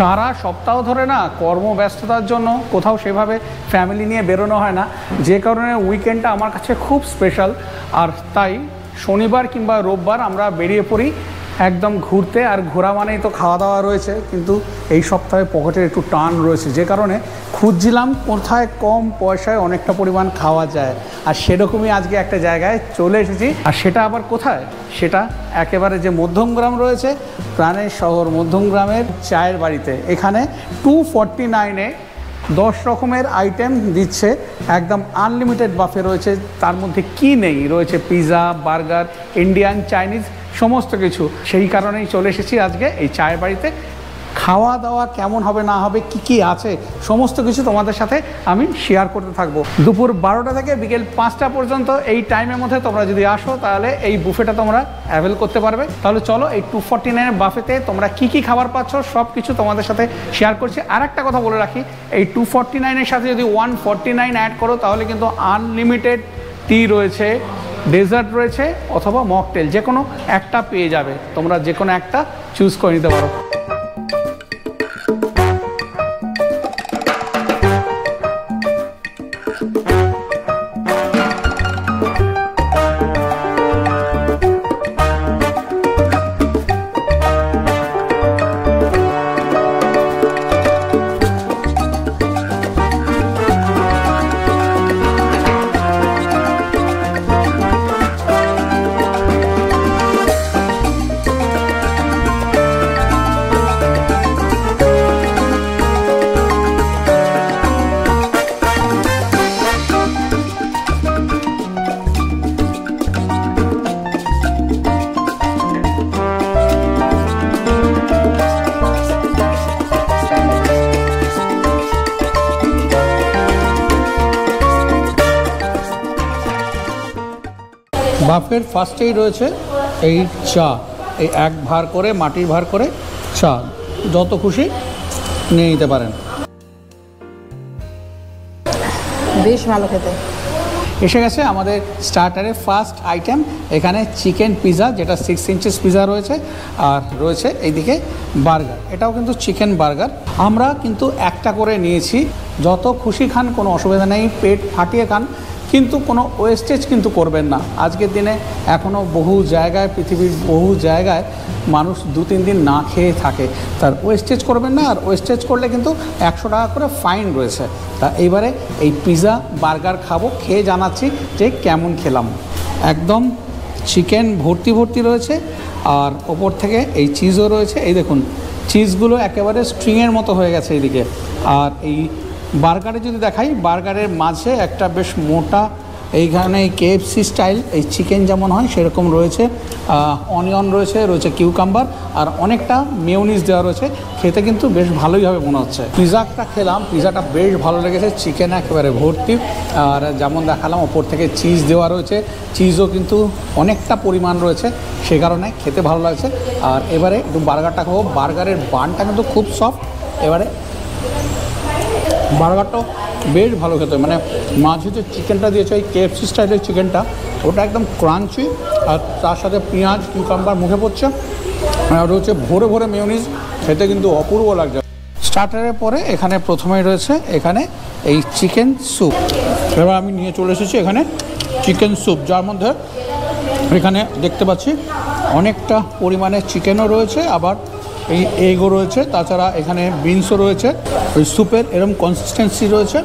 সারা সপ্তাহ ধরে না কর্মব্যস্ততার জন্য কোথাও সেভাবে ফ্যামিলি নিয়ে বেরোনো হয় না, যে কারণে উইকেন্ডটা আমার কাছে খুব স্পেশাল। আর তাই শনিবার কিংবা রোববার আমরা বেরিয়ে পড়ি একদম ঘুরতে। আর ঘোরা মানেই তো খাওয়া দাওয়া রয়েছে, কিন্তু এই সপ্তাহে পকেটের একটু টান রয়েছে, যে কারণে খুঁজছিলাম কোথায় কম পয়সায় অনেকটা পরিমাণ খাওয়া যায়। আর সেরকমই আজকে একটা জায়গায় চলে এসেছি। আর সেটা আবার কোথায়? সেটা একেবারে যে মধ্যমগ্রাম রয়েছে, প্রাণের শহর মধ্যমগ্রামের চায়ের বাড়িতে। এখানে 249-এ 10 রকমের আইটেম দিচ্ছে, একদম আনলিমিটেড বাফে রয়েছে। তার মধ্যে কি নেই? রয়েছে পিৎজা, বার্গার, ইন্ডিয়ান, চাইনিজ, সমস্ত কিছু। সেই কারণেই চলে এসেছি আজকে এই চায়ের বাড়িতে। খাওয়া দাওয়া কেমন হবে না হবে, কি কি আছে, সমস্ত কিছু তোমাদের সাথে আমি শেয়ার করতে থাকবো। দুপুর 12টা থেকে বিকেল 5টা পর্যন্ত এই টাইমের মধ্যে তোমরা যদি আসো তাহলে এই বুফেটা তোমরা অ্যাভেল করতে পারবে। তাহলে চলো এই 249-এর বাফেতে তোমরা কি কি খাবার পাচ্ছ সব কিছু তোমাদের সাথে শেয়ার করছি। আর একটা কথা বলে রাখি, এই 249-এর সাথে যদি 149 অ্যাড করো তাহলে কিন্তু আনলিমিটেড টি রয়েছে, ডেজার্ট রয়েছে, অথবা মকটেল, যে কোনো একটা পেয়ে যাবে। তোমরা যে কোনো একটা চুজ করে নিতে পারো। বাফের ফার্স্টেই রয়েছে এই চা, এই এক ভার করে, মাটির ভার করে চা, যত খুশি নিয়ে নিতে পারেন। বেশ ভালো খেতে। এসে গেছে আমাদের স্টার্টারের ফার্স্ট আইটেম। এখানে চিকেন পিৎজা, যেটা 6 ইঞ্চিস পিৎজা রয়েছে, আর রয়েছে এইদিকে বার্গার। এটাও কিন্তু চিকেন বার্গার। আমরা কিন্তু একটা করে নিয়েছি, যত খুশি খান, কোনো অসুবিধা নেই, পেট ফাটিয়ে খান, কিন্তু কোনো ওয়েস্টেজ কিন্তু করবেন না। আজকের দিনে এখনও বহু জায়গায়, পৃথিবীর বহু জায়গায় মানুষ 2-3 দিন না খেয়ে থাকে, তার ওয়েস্টেজ করবেন না। আর ওয়েস্টেজ করলে কিন্তু 100 টাকা করে ফাইন রয়েছে। তা এইবারে এই পিৎজা বার্গার খাবো, খেয়ে জানাচ্ছি যে কেমন খেলাম। একদম চিকেন ভর্তি ভর্তি রয়েছে, আর ওপর থেকে এই চিজও রয়েছে। এই দেখুন, চিজগুলো একেবারে স্ট্রিংয়ের মতো হয়ে গেছে এইদিকে। আর এই বার্গারে যদি দেখাই, বার্গারের মাঝে একটা বেশ মোটা, এইখানে KFC স্টাইল এই চিকেন যেমন হয় সেরকম রয়েছে, অনিয়ন রয়েছে, রয়েছে কিউকাম্বার, আর অনেকটা মেয়োনিজ দেওয়া রয়েছে। খেতে কিন্তু বেশ ভালোই হবে মনে হচ্ছে। পিৎজাটা খেলাম, পিৎজাটা বেশ ভালো লেগেছে, চিকেন একেবারে ভর্তি। আর যেমন দেখালাম, ওপর থেকে চিজ দেওয়া রয়েছে, চিজও কিন্তু অনেকটা পরিমাণ রয়েছে, সে কারণে খেতে ভালো লাগছে। আর এবারে একটু বার্গারটা খাবো। বার্গারের বানটা কিন্তু খুব সফট। এবারে বার্গারটাও বেশ ভালো খেতে, মানে মাঝে যে চিকেনটা দিয়েছে, ওই KFC স্টাইলের চিকেনটা, ওটা একদম ক্রাঞ্চি, আর তার সাথে পেঁয়াজ, কিউকাম্বার মুখে পড়ছে, আর রয়েছে ভরে ভরে মেয়োনিজ, খেতে কিন্তু অপূর্ব লাগছে। স্টার্টারের পরে এখানে প্রথমেই রয়েছে এখানে এই চিকেন স্যুপ। এবার আমি নিয়ে চলে এসেছি এখানে চিকেন স্যুপ, যার মধ্যে এখানে দেখতে পাচ্ছি অনেকটা পরিমাণে চিকেনও রয়েছে, আবার এই এগও রয়েছে, তাছাড়া এখানে বিনসও রয়েছে। ওই স্যুপের এরকম কনসিস্টেন্সি রয়েছে।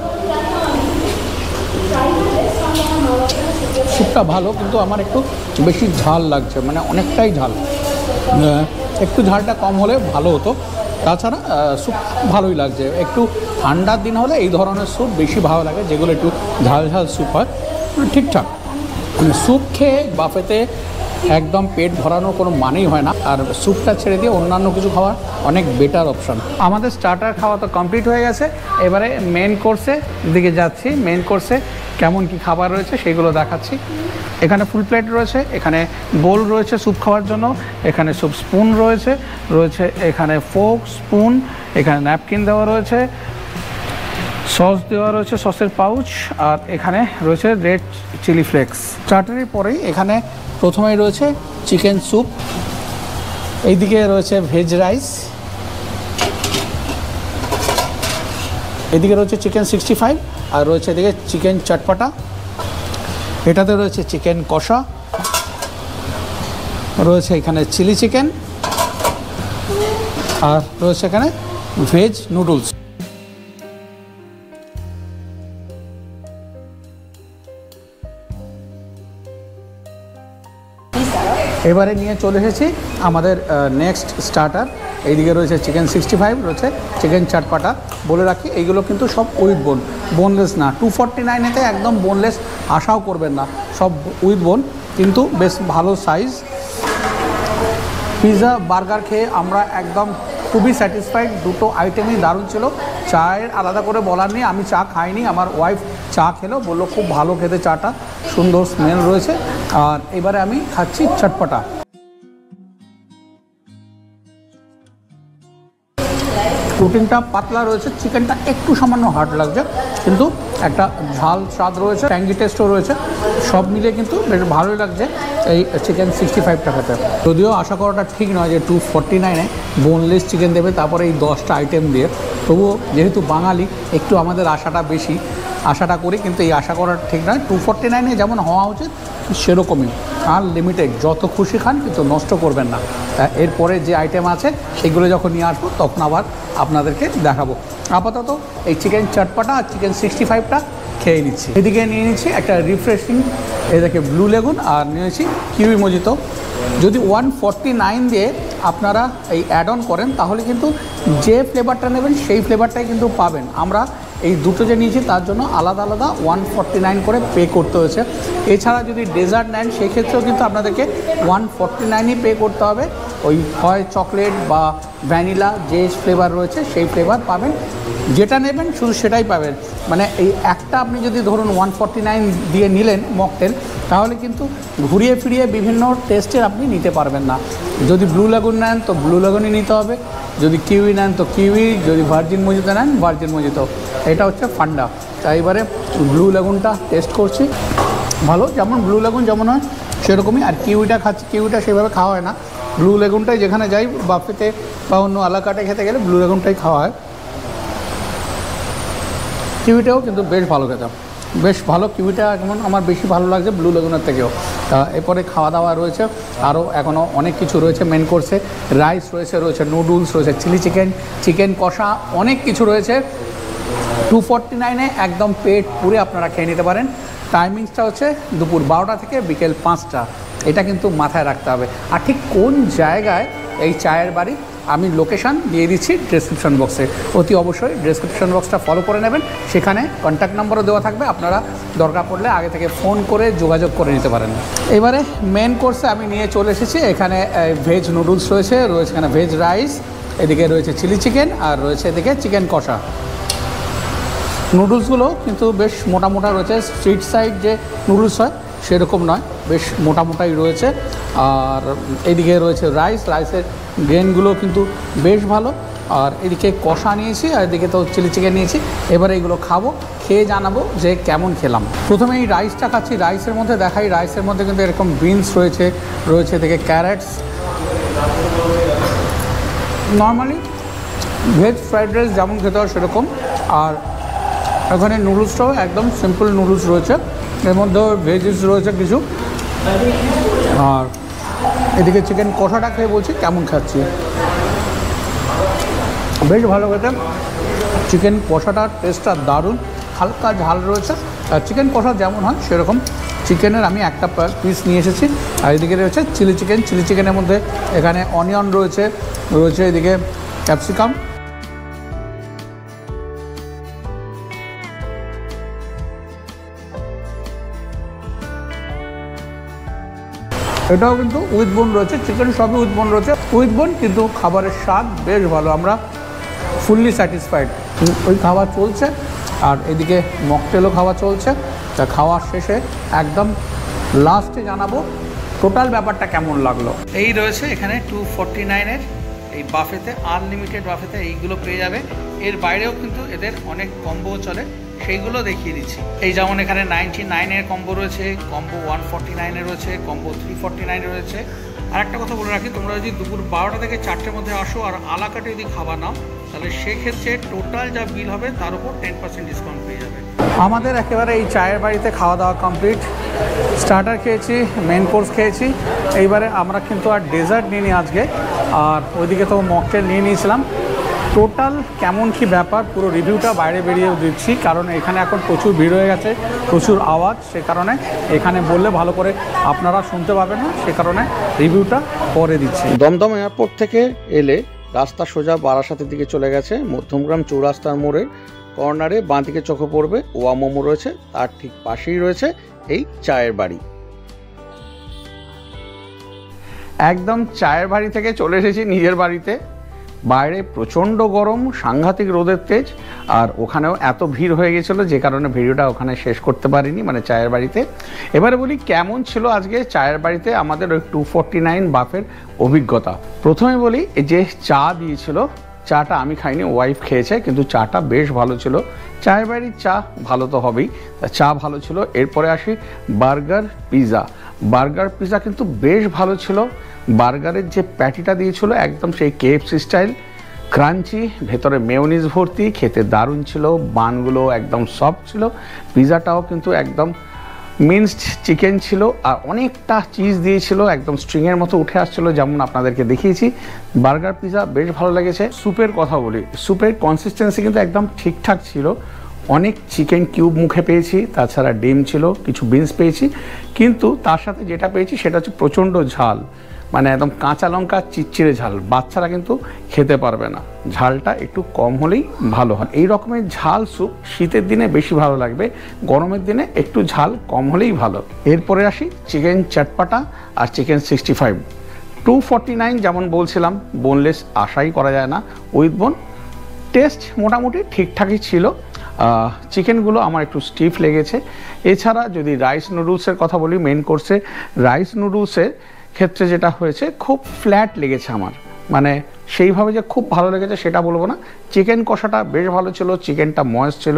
স্যুপটা ভালো, কিন্তু আমার একটু বেশি ঝাল লাগছে, মানে অনেকটাই ঝাল। একটু ঝালটা কম হলে ভালো হতো। তাছাড়া স্যুপ ভালোই লাগছে। একটু ঠান্ডার দিন হলে এই ধরনের স্যুপ বেশি ভালো লাগে, যেগুলো একটু ঝাল ঝাল স্যুপ হয়। ঠিকঠাক স্যুপ খেয়ে বাফেতে একদম পেট ভরানোর কোনো মানেই হয় না। আর স্যুপটা ছেড়ে দিয়ে অন্যান্য কিছু খাওয়া অনেক বেটার অপশান। আমাদের স্টার্টার খাওয়া তো কমপ্লিট হয়ে গেছে, এবারে মেন কোর্সের দিকে যাচ্ছি। মেন কোর্সে কেমন কি খাবার রয়েছে সেগুলো দেখাচ্ছি। এখানে ফুল প্লেট রয়েছে, এখানে বোল রয়েছে স্যুপ খাওয়ার জন্য, এখানে স্যুপ স্পুন রয়েছে, রয়েছে এখানে ফোক, স্পুন, এখানে ন্যাপকিন দেওয়া রয়েছে, সস দেওয়া রয়েছে, সসের পাউচ, আর এখানে রয়েছে রেড চিলি ফ্লেক্স। স্টার্টারের পরেই এখানে প্রথমেই রয়েছে চিকেন স্যুপ, এইদিকে রয়েছে ভেজ রাইস, এদিকে রয়েছে চিকেন 65 আর রয়েছে এদিকে চিকেন চটপটা, এটাতে রয়েছে চিকেন কষা, রয়েছে এখানে চিলি চিকেন, আর রয়েছে এখানে ভেজ নুডলস। এবারে নিয়ে চলে এসেছি আমাদের নেক্সট স্টার্টার। এইদিকে রয়েছে চিকেন 65, রয়েছে চিকেন চটপটা। বলে রাখি এইগুলো কিন্তু সব উইথ বোন, বোনলেস না। 249-এতে একদম বোনলেস আশাও করবেন না, সব উইথ বোন, কিন্তু বেশ ভালো সাইজ। পিৎজা বার্গার খেয়ে আমরা একদম খুবই স্যাটিসফাইড, দুটো আইটেমই দারুণ ছিল। চায়ের আলাদা করে বলার নেই, আমি চা খাইনি, আমার ওয়াইফ চা খেলো, বললো খুব ভালো খেতে চাটা, সুন্দর স্মেল রয়েছে। আর এবারে আমি খাচ্ছি চটপটা। প্রোটিনটা পাতলা রয়েছে, চিকেনটা একটু সামান্য হার্ড লাগছে, কিন্তু একটা ঝাল স্বাদ রয়েছে, ট্যাঙ্গি টেস্টও রয়েছে, সব মিলিয়ে কিন্তু বেশ ভালোই লাগছে এই চিকেন 65টা খেতে। যদিও আশা করাটা ঠিক নয় যে 249-এ বোনলেস চিকেন দেবে, তারপরে এই 10টা আইটেম দিয়ে। তবুও যেহেতু বাঙালি একটু আমাদের আশাটা বেশি, আশাটা করি, কিন্তু এই আশা করা ঠিক নয়। 249-এ যেমন হওয়া উচিত সেরকমই, আর লিমিটেড, যত খুশি খান, কিন্তু নষ্ট করবেন না। এরপরে যে আইটেম আছে সেগুলো যখন নিয়ে আসবো তখন আবার আপনাদেরকে দেখাবো। আপাতত এই চিকেন চটপটা আর চিকেন 65টা খেয়ে নিচ্ছি। এদিকে নিয়ে নিচ্ছি একটা রিফ্রেশিং, এদিকে ব্লু লেগুন, আর নিয়েছি কিউই মজিতো। যদি 149 দিয়ে আপনারা এই অ্যাড অন করেন তাহলে কিন্তু যে ফ্লেভারটা নেবেন সেই ফ্লেভারটাই কিন্তু পাবেন। আমরা এই দুটো যে নিয়েছি তার জন্য আলাদা আলাদা 149 করে পে করতে হয়েছে। এছাড়া যদি ডেজার্ট নেন সেই ক্ষেত্রেও কিন্তু আপনাদেরকে 149ই পে করতে হবে। ওই হয় চকলেট বা ভ্যানিলা যে ফ্লেভার রয়েছে সেই ফ্লেভার পাবেন, যেটা নেবেন শুধু সেটাই পাবেন। মানে এই একটা আপনি যদি ধরুন 149 দিয়ে নিলেন মকটেল, তাহলে কিন্তু ঘুরিয়ে ফিরিয়ে বিভিন্ন টেস্টের আপনি নিতে পারবেন না। যদি ব্লু লাগুন নেন তো ব্লু লাগুনই নিতে হবে, যদি কিউই নেন তো কিউই, যদি ভার্জিন মজিতো নেন ভার্জিন মজিতো। এটা হচ্ছে ফান্ডা। তাই এবারে ব্লু লাগুনটা টেস্ট করছি, ভালো, যেমন ব্লু লাগুন যেমন হয় সেরকমই। আর কিউইটা খাচ্ছি, কিউইটা সেভাবে খাওয়া হয় না, ব্লু লাগুনটাই যেখানে যাই বাফেতে বা অন্য আলাকাটে খেতে গেলে ব্লু লাগুনটাই খাওয়া হয়। কিউইটাও কিন্তু বেশ ভালো খেতাম, বেশ ভালো। কিউইটা এখন আমার বেশি ভালো লাগছে ব্লু লাগুনের থেকেও। এরপরে খাওয়া দাওয়া রয়েছে আরও, এখনও অনেক কিছু রয়েছে মেন কোর্সে। রাইস রয়েছে, রয়েছে নুডলস রয়েছে, চিলি চিকেন, চিকেন কষা, অনেক কিছু রয়েছে। 249-এ একদম পেট পুরে আপনারা খেয়ে নিতে পারেন। টাইমিংসটা হচ্ছে দুপুর 12টা থেকে বিকেল 5টা, এটা কিন্তু মাথায় রাখতে হবে। আর ঠিক কোন জায়গায় এই চায়ের বাড়ি আমি লোকেশান দিয়ে দিচ্ছি ডেসক্রিপশন বক্সে, অতি অবশ্যই ডেসক্রিপশন বক্সটা ফলো করে নেবেন। সেখানে কন্ট্যাক্ট নাম্বারও দেওয়া থাকবে, আপনারা দরকার পড়লে আগে থেকে ফোন করে যোগাযোগ করে নিতে পারেন। এবারে মেন কোর্সে আমি নিয়ে চলে এসেছি। এখানে ভেজ নুডলস রয়েছে, রয়েছে এখানে ভেজ রাইস, এদিকে রয়েছে চিলি চিকেন, আর রয়েছে এদিকে চিকেন কষা। নুডলসগুলো কিন্তু বেশ মোটা মোটা রয়েছে, স্ট্রিট সাইড যে নুডলস হয় সেরকম নয়, বেশ মোটামোটাই রয়েছে। আর এদিকে রয়েছে রাইস, রাইসের গ্রেনগুলো কিন্তু বেশ ভালো। আর এদিকে কষা নিয়েছি, আর এদিকে তো চিলি চিকেন নিয়েছি। এবারে এগুলো খাবো, খেয়ে জানাবো যে কেমন খেলাম। প্রথমে এই রাইসটা খাচ্ছি, রাইসের মধ্যে দেখাই, রাইসের মধ্যে কিন্তু এরকম বিনস রয়েছে, রয়েছে এদিকে carats. Normally veg fried rice যেমন খেতে হয় সেরকম। আর এখানে নুডলসটাও একদম সিম্পল নুডলস রয়েছে, এর মধ্যে ভেজিস রয়েছে কিছু। আর এদিকে চিকেন কষাটা খেয়ে বলছি কেমন খাচ্ছি, বেশ ভালো খেতে। চিকেন কষাটার টেস্টটা দারুণ, হালকা ঝাল রয়েছে। আর চিকেন কষা যেমন হয় সেরকম চিকেনের আমি একটা পিস নিয়ে এসেছি। আর এদিকে রয়েছে চিলি চিকেন, চিলি চিকেনের মধ্যে এখানে অনিয়ন রয়েছে, রয়েছে এদিকে ক্যাপসিকাম। এটাও কিন্তু উইথ বোন রয়েছে, চিকেন সবই উইথ বোন রয়েছে, উইথ বোন, কিন্তু খাবারের স্বাদ বেশ ভালো, আমরা ফুললি স্যাটিসফাইড। ওই খাওয়া চলছে, আর এদিকে মকটেলও খাওয়া চলছে। তা খাওয়ার শেষে একদম লাস্টে জানাবো টোটাল ব্যাপারটা কেমন লাগলো। এই রয়েছে এখানে 249-এর এই বাফেতে, আনলিমিটেড বাফেতে এইগুলো পেয়ে যাবে। এর বাইরেও কিন্তু এদের অনেক কম্বো চলে, সেইগুলো দেখিয়ে দিচ্ছি। এই যেমন এখানে 99-এর কম্বো রয়েছে, কম্বো 149-এর রয়েছে, কম্বো 349-এর রয়েছে। আর একটা কথা বলে রাখি, তোমরা যদি দুপুর 12টা থেকে 4টের মধ্যে আসো আর আলাকাটে যদি খাবার নাও তাহলে সেক্ষেত্রে টোটাল যা বিল হবে তার উপর 10% ডিসকাউন্ট পেয়ে যাবে। আমাদের একেবারে এই চায়ের বাড়িতে খাওয়া দাওয়া কমপ্লিট। স্টার্টার খেয়েছি, মেন কোর্স খেয়েছি, এইবারে আমরা কিন্তু আর ডেজার্ট নিয়ে নিই আজকে, আর ওইদিকে তো মকটেল নিয়ে নিয়েছিলাম। টোটাল কেমন কি ব্যাপার পুরো রিভিউটা বাইরে বেরিয়ে দিচ্ছি, কারণ এখানে এখন প্রচুর ভিড় হয়ে গেছে, প্রচুর আওয়াজ, সে কারণে এখানে বললে ভালো করে আপনারা শুনতে পাবেন না, সে কারণে রিভিউটা পরে দিচ্ছি। দমদম এয়ারপোর্ট থেকে এলে রাস্তা সোজা বারাসাতের দিকে চলে গেছে, মধ্যমগ্রাম চৌরাস্তার মোড়ে কর্নারে বাঁ দিকে চোখে পড়বে ওয়া মোমো রয়েছে, তার ঠিক পাশেই রয়েছে এই চায়ের বাড়ি। একদম চায়ের বাড়ি থেকে চলে এসেছি নিজের বাড়িতে। বাইরে প্রচণ্ড গরম, সাংঘাতিক রোদের তেজ, আর ওখানেও এত ভিড় হয়ে গেছিলো যে কারণে ভিডিওটা ওখানে শেষ করতে পারিনি, মানে চায়ের বাড়িতে। এবারে বলি কেমন ছিল আজকে চায়ের বাড়িতে আমাদের ওই 249 বাফের অভিজ্ঞতা। প্রথমে বলি যে চা দিয়েছিল, চাটা আমি খাইনি, ওয়াইফ খেয়েছে, কিন্তু চাটা বেশ ভালো ছিল। চায়ের বাড়ির চা ভালো তো হবেই, চা ভালো ছিল। এরপরে আসি বার্গার পিৎজা। বার্গার পিৎজা কিন্তু বেশ ভালো ছিল। বার্গারের যে প্যাটিটা দিয়েছিল একদম সেই KFC স্টাইল, ক্রাঞ্চি, ভেতরে মেয়োনিজ ভর্তি, খেতে দারুণ ছিল। বানগুলো একদম সফট ছিল। পিৎজাটাও কিন্তু একদম মিন্সড চিকেন ছিল, আর অনেকটা চিজ দিয়েছিল, একদম স্ট্রিংয়ের মতো উঠে আসছিলো, যেমন আপনাদেরকে দেখিয়েছি। বার্গার পিৎজা বেশ ভালো লেগেছে। স্যুপের কথা বলি, স্যুপের কনসিস্টেন্সি কিন্তু একদম ঠিকঠাক ছিল। অনেক চিকেন কিউব মুখে পেয়েছি, তাছাড়া ডিম ছিল, কিছু বিনস পেয়েছি, কিন্তু তার সাথে যেটা পেয়েছি সেটা হচ্ছে প্রচণ্ড ঝাল, মানে একদম কাঁচা লঙ্কা চিটচিড়ে ঝাল। বাচ্চারা কিন্তু খেতে পারবে না, ঝালটা একটু কম হলেই ভালো হয়। এই রকমের ঝাল স্যুপ শীতের দিনে বেশি ভালো লাগবে, গরমের দিনে একটু ঝাল কম হলেই ভালো। এরপরে আসি চিকেন চটপাটা আর চিকেন 65। 249 যেমন বলছিলাম, বোনলেস আশাই করা যায় না, উইথ বোন। টেস্ট মোটামুটি ঠিকঠাকই ছিল। চিকেনগুলো আমার একটু স্টিফ লেগেছে। এছাড়া যদি রাইস নুডলসের কথা বলি, মেন কোর্সে রাইস নুডলসের ক্ষেত্রে যেটা হয়েছে, খুব ফ্ল্যাট লেগেছে আমার, মানে সেইভাবে যে খুব ভালো লেগেছে সেটা বলবো না। চিকেন কষাটা বেশ ভালো ছিল, চিকেনটা ময়েস্ট ছিল,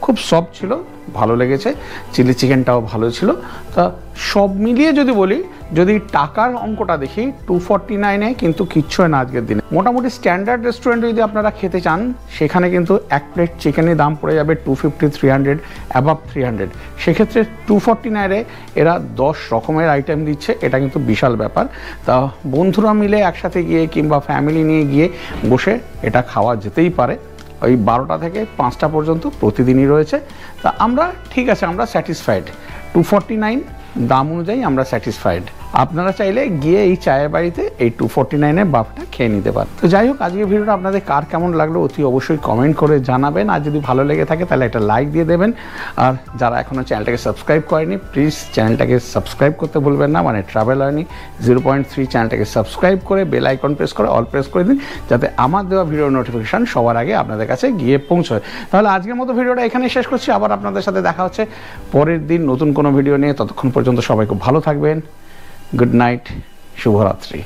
খুব সফট ছিল, ভালো লেগেছে। চিলি চিকেনটাও ভালো ছিল। তা সব মিলিয়ে যদি বলি, যদি টাকার অঙ্কটা দেখি, 249-এ কিন্তু কিচ্ছু হয় না আজকের দিনে। মোটামুটি স্ট্যান্ডার্ড রেস্টুরেন্টে যদি আপনারা খেতে চান, সেখানে কিন্তু এক প্লেট চিকেনের দাম পড়ে যাবে 250, 300, অ্যাবাভ 300। সেক্ষেত্রে 249-এ এরা 10 রকমের আইটেম দিচ্ছে, এটা কিন্তু বিশাল ব্যাপার। তা বন্ধুরা মিলে একসাথে গিয়ে কিংবা ফ্যামিলি নিয়ে গিয়ে বসে এটা খাওয়া যেতেই পারে। ওই 12টা থেকে 5টা পর্যন্ত প্রতিদিনই রয়েছে। তা আমরা ঠিক আছে, আমরা স্যাটিসফাইড। 249 দাম অনুযায়ী আমরা স্যাটিসফাইড। আপনারা চাইলে গিয়ে এই চায়ের বাড়িতে এই 249-এর বাফটা খেয়ে নিতে পারেন। তো যাই হোক, আজকের ভিডিওটা আপনাদের কার কেমন লাগলো অতি অবশ্যই কমেন্ট করে জানাবেন, আর যদি ভালো লেগে থাকে তাহলে একটা লাইক দিয়ে দেবেন। আর যারা এখনও চ্যানেলটাকে সাবস্ক্রাইব করেনি, প্লিজ চ্যানেলটাকে সাবস্ক্রাইব করতে ভুলবেন না, মানে ট্রাভেল আর্নি 0.3 চ্যানেলটাকে সাবস্ক্রাইব করে বেল আইকন প্রেস করে অল প্রেস করে দিন, যাতে আমার দেওয়া ভিডিওর নোটিফিকেশান সবার আগে আপনাদের কাছে গিয়ে পৌঁছয়। তাহলে আজকের মতো ভিডিওটা এখানেই শেষ করছি। আবার আপনাদের সাথে দেখা হচ্ছে পরের দিন নতুন কোনো ভিডিও নিয়ে। ততক্ষণ পর্যন্ত সবাই খুব ভালো থাকবেন। গুড নাইট, শুভরাত্রি।